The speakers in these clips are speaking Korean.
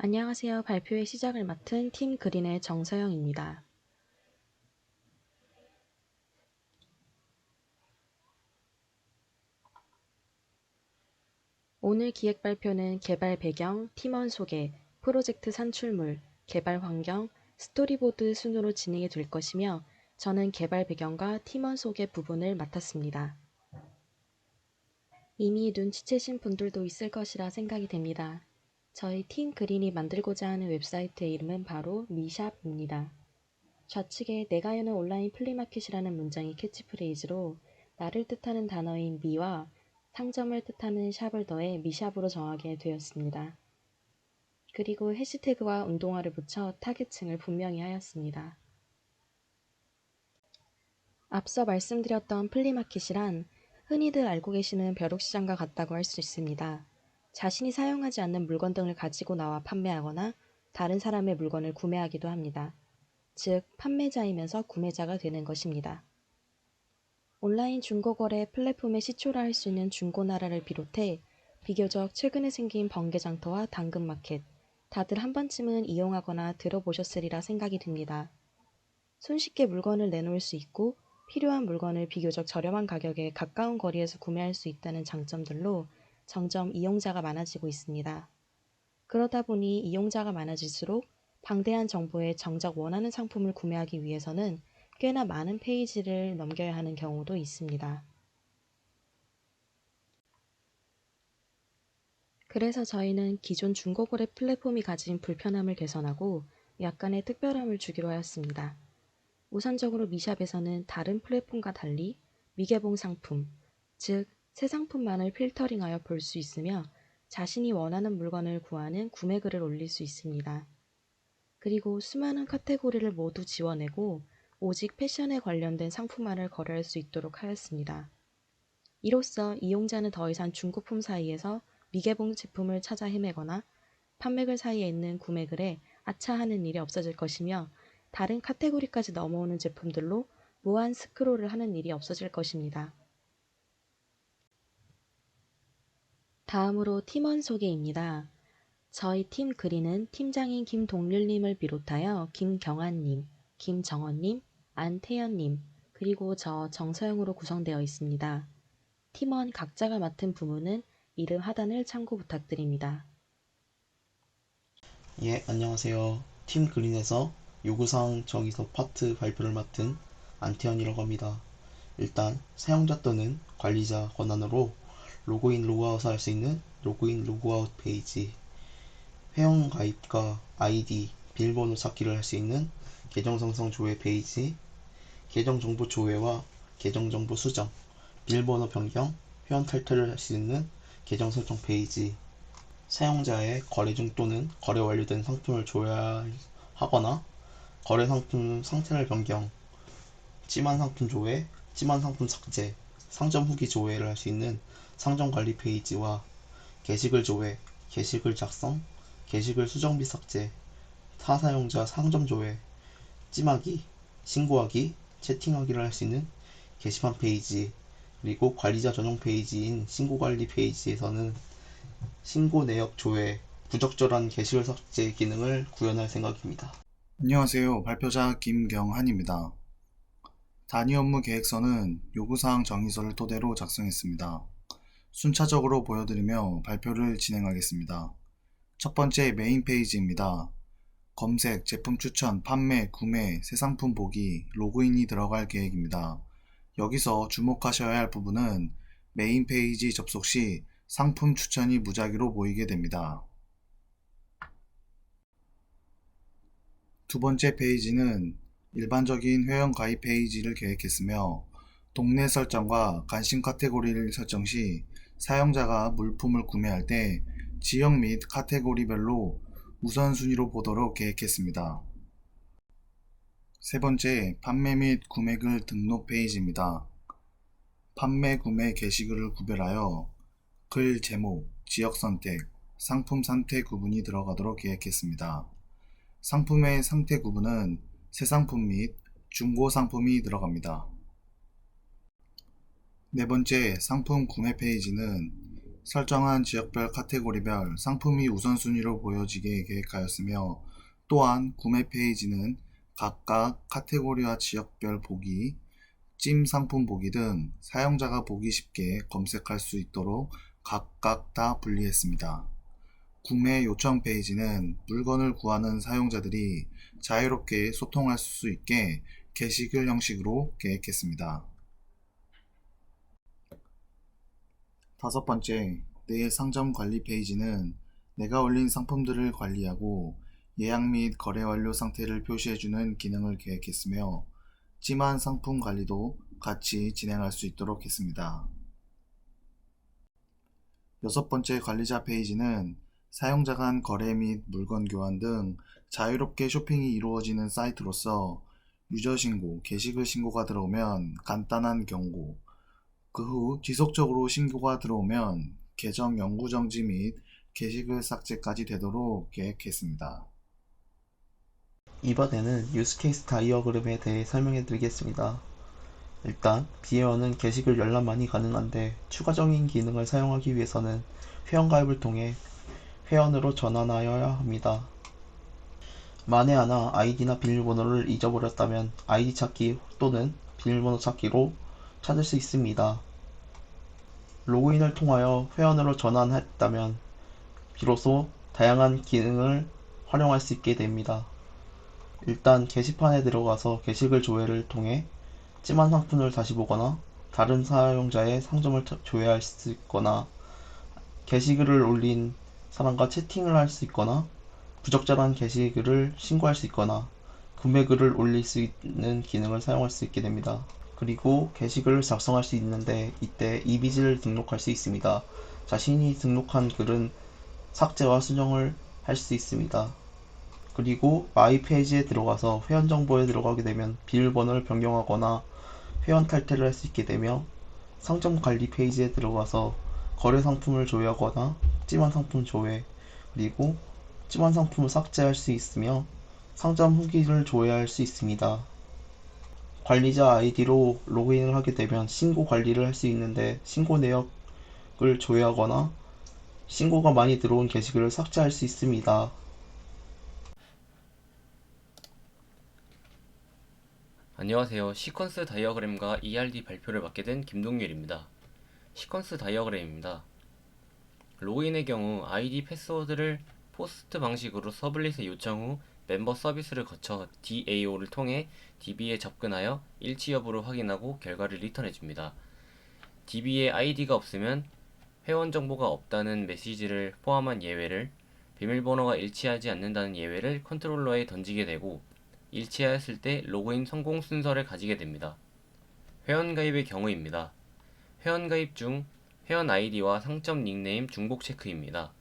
안녕하세요. 발표의 시작을 맡은 팀 그린의 정서영입니다. 오늘 기획 발표는 개발 배경, 팀원 소개, 프로젝트 산출물, 개발 환경, 스토리보드 순으로 진행이 될 것이며 저는 개발 배경과 팀원 소개 부분을 맡았습니다. 이미 눈치채신 분들도 있을 것이라 생각이 됩니다. 저희 팀 그린이 만들고자 하는 웹사이트의 이름은 바로 미샵입니다. 좌측에 내가 여는 온라인 플리마켓이라는 문장이 캐치프레이즈로 나를 뜻하는 단어인 미와 상점을 뜻하는 샵을 더해 미샵으로 정하게 되었습니다. 그리고 해시태그와 운동화를 붙여 타겟층을 분명히 하였습니다. 앞서 말씀드렸던 플리마켓이란 흔히들 알고 계시는 벼룩시장과 같다고 할 수 있습니다. 자신이 사용하지 않는 물건 등을 가지고 나와 판매하거나 다른 사람의 물건을 구매하기도 합니다. 즉, 판매자이면서 구매자가 되는 것입니다. 온라인 중고거래 플랫폼의 시초라 할 수 있는 중고나라를 비롯해 비교적 최근에 생긴 번개장터와 당근마켓, 다들 한 번쯤은 이용하거나 들어보셨으리라 생각이 듭니다. 손쉽게 물건을 내놓을 수 있고 필요한 물건을 비교적 저렴한 가격에 가까운 거리에서 구매할 수 있다는 장점들로 점점 이용자가 많아지고 있습니다. 그러다 보니 이용자가 많아질수록 방대한 정보에 정작 원하는 상품을 구매하기 위해서는 꽤나 많은 페이지를 넘겨야 하는 경우도 있습니다. 그래서 저희는 기존 중고거래 플랫폼이 가진 불편함을 개선하고 약간의 특별함을 주기로 하였습니다. 우선적으로 미샵에서는 다른 플랫폼과 달리 미개봉 상품, 즉 새 상품만을 필터링하여 볼 수 있으며 자신이 원하는 물건을 구하는 구매글을 올릴 수 있습니다. 그리고 수많은 카테고리를 모두 지워내고 오직 패션에 관련된 상품만을 거래할 수 있도록 하였습니다. 이로써 이용자는 더 이상 중고품 사이에서 미개봉 제품을 찾아 헤매거나 판매글 사이에 있는 구매글에 아차하는 일이 없어질 것이며 다른 카테고리까지 넘어오는 제품들로 무한 스크롤을 하는 일이 없어질 것입니다. 다음으로 팀원 소개입니다. 저희 팀 그린은 팀장인 김동률님을 비롯하여 김경환님, 김정원님, 안태현님, 그리고 저 정서영으로 구성되어 있습니다. 팀원 각자가 맡은 부문은 이름 하단을 참고 부탁드립니다. 예, 안녕하세요. 팀 그린에서 요구사항 정의서 파트 발표를 맡은 안태현이라고 합니다. 일단 사용자 또는 관리자 권한으로 로그인 로그아웃 할 수 있는 로그인 로그아웃 페이지, 회원 가입과 아이디, 비밀번호 찾기를 할 수 있는 계정 생성 조회 페이지, 계정 정보 조회와 계정 정보 수정, 비밀번호 변경, 회원 탈퇴를 할 수 있는 계정 설정 페이지, 사용자의 거래 중 또는 거래 완료된 상품을 조회하거나 거래 상품 상태를 변경, 찜한 상품 조회, 찜한 상품 삭제, 상점 후기 조회를 할 수 있는 상점 관리 페이지와 게시글 조회, 게시글 작성, 게시글 수정 및 삭제, 타 사용자 상점 조회, 찜하기, 신고하기, 채팅하기를 할 수 있는 게시판 페이지, 그리고 관리자 전용 페이지인 신고 관리 페이지에서는 신고 내역 조회, 부적절한 게시글 삭제 기능을 구현할 생각입니다. 안녕하세요. 발표자 김경한입니다. 단위 업무 계획서는 요구사항 정의서를 토대로 작성했습니다. 순차적으로 보여드리며 발표를 진행하겠습니다. 첫 번째 메인 페이지입니다. 검색, 제품 추천, 판매, 구매, 새 상품 보기, 로그인이 들어갈 계획입니다. 여기서 주목하셔야 할 부분은 메인 페이지 접속 시 상품 추천이 무작위로 보이게 됩니다. 두 번째 페이지는 일반적인 회원 가입 페이지를 계획했으며 동네 설정과 관심 카테고리를 설정 시 사용자가 물품을 구매할 때 지역 및 카테고리별로 우선순위로 보도록 계획했습니다. 세 번째, 판매 및 구매글 등록 페이지입니다. 판매, 구매 게시글을 구별하여 글 제목, 지역 선택, 상품 상태 구분이 들어가도록 계획했습니다. 상품의 상태 구분은 새 상품 및 중고 상품이 들어갑니다. 네 번째, 상품 구매 페이지는 설정한 지역별 카테고리별 상품이 우선순위로 보여지게 계획하였으며 또한 구매 페이지는 각각 카테고리와 지역별 보기, 찜 상품 보기 등 사용자가 보기 쉽게 검색할 수 있도록 각각 다 분리했습니다. 구매 요청 페이지는 물건을 구하는 사용자들이 자유롭게 소통할 수 있게 게시글 형식으로 계획했습니다. 다섯 번째, 내 상점 관리 페이지는 내가 올린 상품들을 관리하고 예약 및 거래 완료 상태를 표시해주는 기능을 계획했으며 찜한 상품 관리도 같이 진행할 수 있도록 했습니다. 여섯 번째 관리자 페이지는 사용자 간 거래 및 물건 교환 등 자유롭게 쇼핑이 이루어지는 사이트로서 유저 신고, 게시글 신고가 들어오면 간단한 경고, 그 후 지속적으로 신고가 들어오면 계정 영구 정지 및 게시글 삭제까지 되도록 계획했습니다. 이번에는 유스케이스 다이어그램에 대해 설명해 드리겠습니다. 일단 비회원은 게시글 열람만이 가능한데 추가적인 기능을 사용하기 위해서는 회원가입을 통해 회원으로 전환하여야 합니다. 만에 하나 아이디나 비밀번호를 잊어버렸다면 아이디 찾기 또는 비밀번호 찾기로 찾을 수 있습니다. 로그인을 통하여 회원으로 전환했다면 비로소 다양한 기능을 활용할 수 있게 됩니다. 일단 게시판에 들어가서 게시글 조회를 통해 찜한 상품을 다시 보거나 다른 사용자의 상점을 조회할 수 있거나 게시글을 올린 사람과 채팅을 할 수 있거나 부적절한 게시글을 신고할 수 있거나 구매글을 올릴 수 있는 기능을 사용할 수 있게 됩니다. 그리고 게시글을 작성할 수 있는데 이때 이미지를 등록할 수 있습니다. 자신이 등록한 글은 삭제와 수정을 할 수 있습니다. 그리고 마이 페이지에 들어가서 회원 정보에 들어가게 되면 비밀번호를 변경하거나 회원 탈퇴를 할 수 있게 되며 상점 관리 페이지에 들어가서 거래 상품을 조회하거나 찜한 상품 조회, 그리고 찜한 상품을 삭제할 수 있으며 상점 후기를 조회할 수 있습니다. 관리자 아이디로 로그인을 하게 되면 신고 관리를 할 수 있는데 신고 내역을 조회하거나 신고가 많이 들어온 게시글을 삭제할 수 있습니다. 안녕하세요. 시퀀스 다이어그램과 ERD 발표를 맡게 된 김동률입니다. 시퀀스 다이어그램입니다. 로그인의 경우 아이디 패스워드를 포스트 방식으로 서블릿의 요청 후 멤버 서비스를 거쳐 DAO를 통해 DB에 접근하여 일치 여부를 확인하고 결과를 리턴해줍니다. DB에 아이디가 없으면 회원 정보가 없다는 메시지를 포함한 예외를, 비밀번호가 일치하지 않는다는 예외를 컨트롤러에 던지게 되고 일치하였을 때 로그인 성공 순서를 가지게 됩니다. 회원가입의 경우입니다. 회원가입 중 회원 아이디와 상점 닉네임 중복 체크입니다.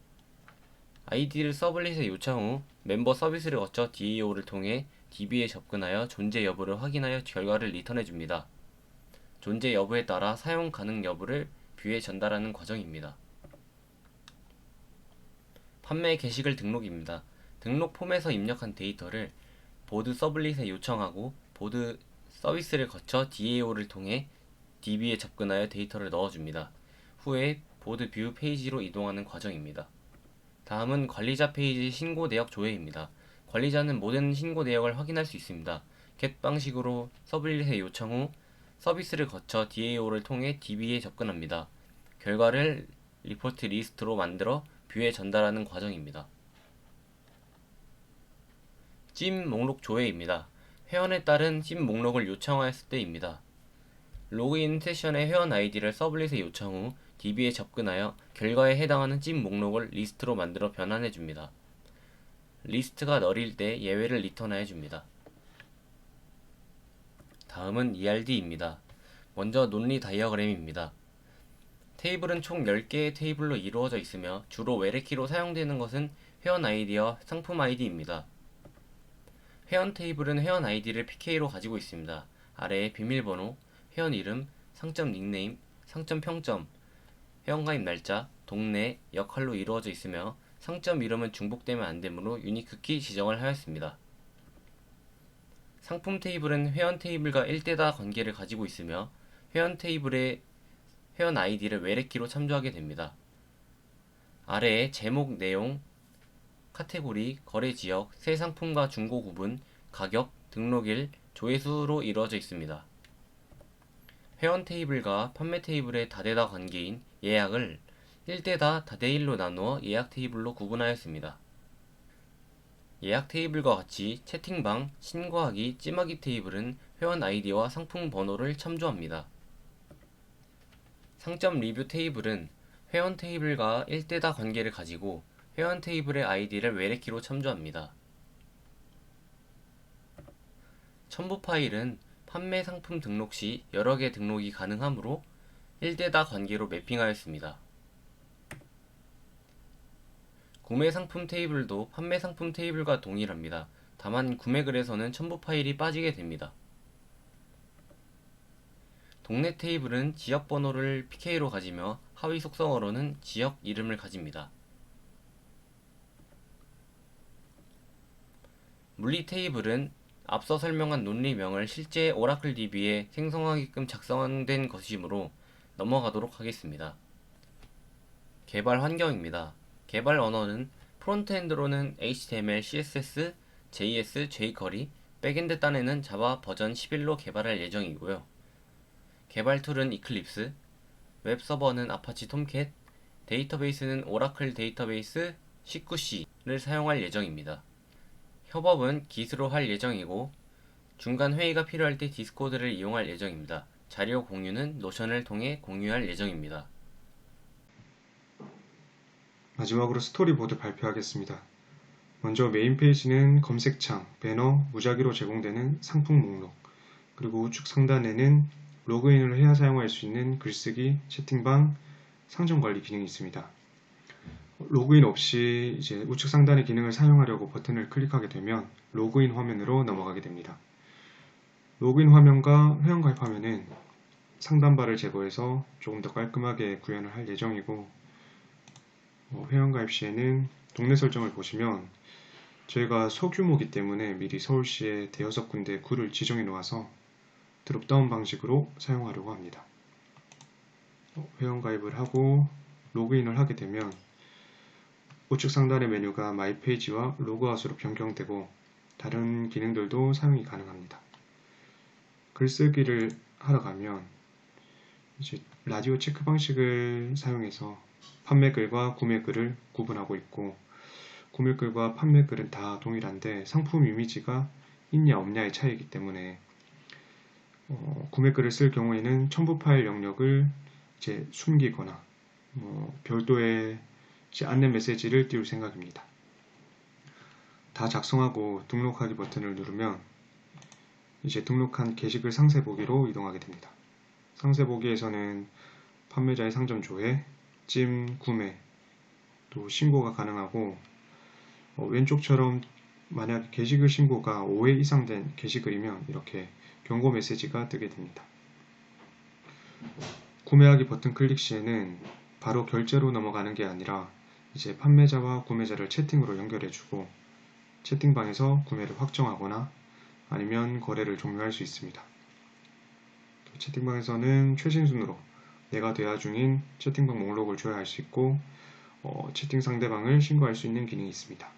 아이디를 서블릿에 요청 후 멤버 서비스를 거쳐 DAO를 통해 DB에 접근하여 존재 여부를 확인하여 결과를 리턴해줍니다. 존재 여부에 따라 사용 가능 여부를 뷰에 전달하는 과정입니다. 판매 게시글 등록입니다. 등록 폼에서 입력한 데이터를 보드 서블릿에 요청하고 보드 서비스를 거쳐 DAO를 통해 DB에 접근하여 데이터를 넣어줍니다. 후에 보드 뷰 페이지로 이동하는 과정입니다. 다음은 관리자 페이지 신고 내역 조회입니다. 관리자는 모든 신고 내역을 확인할 수 있습니다. get 방식으로 서블릿에 요청 후 서비스를 거쳐 DAO를 통해 DB에 접근합니다. 결과를 리포트 리스트로 만들어 뷰에 전달하는 과정입니다. 찜 목록 조회입니다. 회원에 따른 찜 목록을 요청하였을 때입니다. 로그인 세션의 회원 아이디를 서블릿에 요청 후 DB에 접근하여 결과에 해당하는 찜 목록을 리스트로 만들어 변환해줍니다. 리스트가 널일 때 예외를 리턴해줍니다. 다음은 ERD입니다. 먼저 논리 다이어그램입니다. 테이블은 총 10개의 테이블로 이루어져 있으며 주로 외래키로 사용되는 것은 회원 아이디와 상품 아이디입니다. 회원 테이블은 회원 아이디를 PK로 가지고 있습니다. 아래에 비밀번호, 회원 이름, 상점 닉네임, 상점 평점, 회원가입 날짜, 동네, 역할로 이루어져 있으며 상점 이름은 중복되면 안되므로 유니크키 지정을 하였습니다. 상품 테이블은 회원 테이블과 1대다 관계를 가지고 있으며 회원 테이블의 회원 아이디를 외래키로 참조하게 됩니다. 아래에 제목, 내용, 카테고리, 거래 지역, 새 상품과 중고 구분, 가격, 등록일, 조회수로 이루어져 있습니다. 회원 테이블과 판매 테이블의 다대다 관계인 예약을 1대다 다대1로 나누어 예약 테이블로 구분하였습니다. 예약 테이블과 같이 채팅방, 신고하기, 찜하기 테이블은 회원 아이디와 상품 번호를 참조합니다. 상점 리뷰 테이블은 회원 테이블과 1대다 관계를 가지고 회원 테이블의 아이디를 외래키로 참조합니다. 첨부 파일은 판매 상품 등록 시 여러 개 등록이 가능하므로 1대다 관계로 매핑하였습니다. 구매 상품 테이블도 판매 상품 테이블과 동일합니다. 다만 구매글에서는 첨부 파일이 빠지게 됩니다. 동네 테이블은 지역 번호를 PK로 가지며 하위 속성어로는 지역 이름을 가집니다. 물리 테이블은 앞서 설명한 논리명을 실제 오라클 DB에 생성하게끔 작성된 것이므로 넘어가도록 하겠습니다. 개발 환경입니다. 개발 언어는 프론트엔드로는 HTML, CSS, JS, jQuery, 백엔드 딴에는 자바 버전 11로 개발할 예정이고요. 개발 툴은 이클립스, 웹 서버는 아파치 톰캣, 데이터베이스는 오라클 데이터베이스 19C를 사용할 예정입니다. 협업은 기스로 할 예정이고 중간 회의가 필요할 때 디스코드를 이용할 예정입니다. 자료 공유는 노션을 통해 공유할 예정입니다. 마지막으로 스토리보드 발표하겠습니다. 먼저 메인 페이지는 검색창, 배너, 무작위로 제공되는 상품 목록, 그리고 우측 상단에는 로그인을 해야 사용할 수 있는 글쓰기, 채팅방, 상점 관리 기능이 있습니다. 로그인 없이 이제 우측 상단의 기능을 사용하려고 버튼을 클릭하게 되면 로그인 화면으로 넘어가게 됩니다. 로그인 화면과 회원 가입 화면은 상단바를 제거해서 조금 더 깔끔하게 구현을 할 예정이고, 회원 가입 시에는 동네 설정을 보시면 저희가 소규모이기 때문에 미리 서울시에 대여섯 군데 구를 지정해 놓아서 드롭다운 방식으로 사용하려고 합니다. 회원 가입을 하고 로그인을 하게 되면 우측 상단의 메뉴가 마이 페이지와 로그아웃으로 변경되고 다른 기능들도 사용이 가능합니다. 글쓰기를 하러 가면 이제 라디오 체크 방식을 사용해서 판매글과 구매글을 구분하고 있고, 구매글과 판매글은 다 동일한데 상품 이미지가 있냐 없냐의 차이이기 때문에 구매글을 쓸 경우에는 첨부 파일 영역을 이제 숨기거나 별도의 이제 안내 메시지를 띄울 생각입니다. 다 작성하고 등록하기 버튼을 누르면 이제 등록한 게시글 상세 보기로 이동하게 됩니다. 상세 보기에서는 판매자의 상점 조회, 찜, 구매, 또 신고가 가능하고, 왼쪽처럼 만약 게시글 신고가 5회 이상 된 게시글이면 이렇게 경고 메시지가 뜨게 됩니다. 구매하기 버튼 클릭 시에는 바로 결제로 넘어가는 게 아니라 이제 판매자와 구매자를 채팅으로 연결해주고 채팅방에서 구매를 확정하거나 아니면 거래를 종료할 수 있습니다. 채팅방에서는 최신 순으로 내가 대화 중인 채팅방 목록을 조회할 수 있고 채팅 상대방을 신고할 수 있는 기능이 있습니다.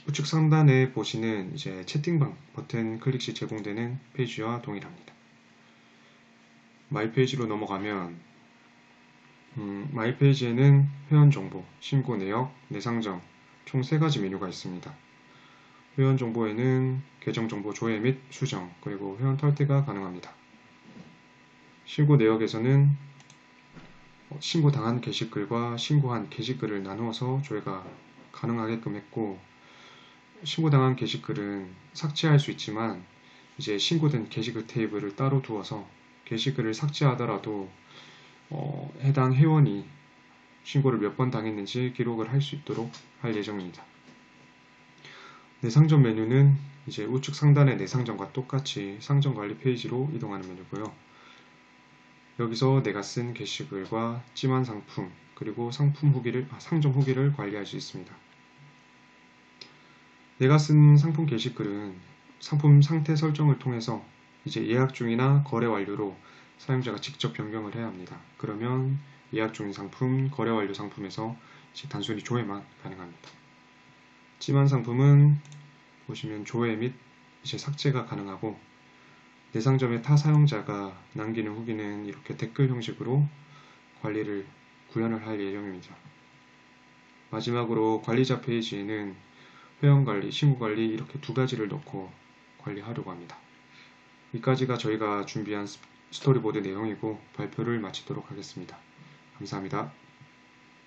우측 상단에 보시는 이제 채팅방 버튼 클릭 시 제공되는 페이지와 동일합니다. 마이 페이지로 넘어가면 마이 페이지에는 회원 정보, 신고 내역, 내 상점 총 3가지 메뉴가 있습니다. 회원 정보에는 계정 정보 조회 및 수정, 그리고 회원 탈퇴가 가능합니다. 신고 내역에서는 신고당한 게시글과 신고한 게시글을 나누어서 조회가 가능하게끔 했고, 신고당한 게시글은 삭제할 수 있지만 이제 신고된 게시글 테이블을 따로 두어서 게시글을 삭제하더라도 해당 회원이 신고를 몇 번 당했는지 기록을 할 수 있도록 할 예정입니다. 내상점 메뉴는 이제 우측 상단의 내상점과 똑같이 상점 관리 페이지로 이동하는 메뉴고요. 여기서 내가 쓴 게시글과 찜한 상품, 그리고 상점 후기를 관리할 수 있습니다. 내가 쓴 상품 게시글은 상품 상태 설정을 통해서 이제 예약 중이나 거래 완료로 사용자가 직접 변경을 해야 합니다. 그러면 예약 중인 상품, 거래 완료 상품에서 이제 단순히 조회만 가능합니다. 찜한 상품은 보시면 조회 및 이제 삭제가 가능하고, 내 상점의 타 사용자가 남기는 후기는 이렇게 댓글 형식으로 관리를 구현을 할 예정입니다. 마지막으로 관리자 페이지에는 회원관리, 신고관리 이렇게 두 가지를 넣고 관리하려고 합니다. 여기까지가 저희가 준비한 스토리보드 내용이고 발표를 마치도록 하겠습니다. 감사합니다.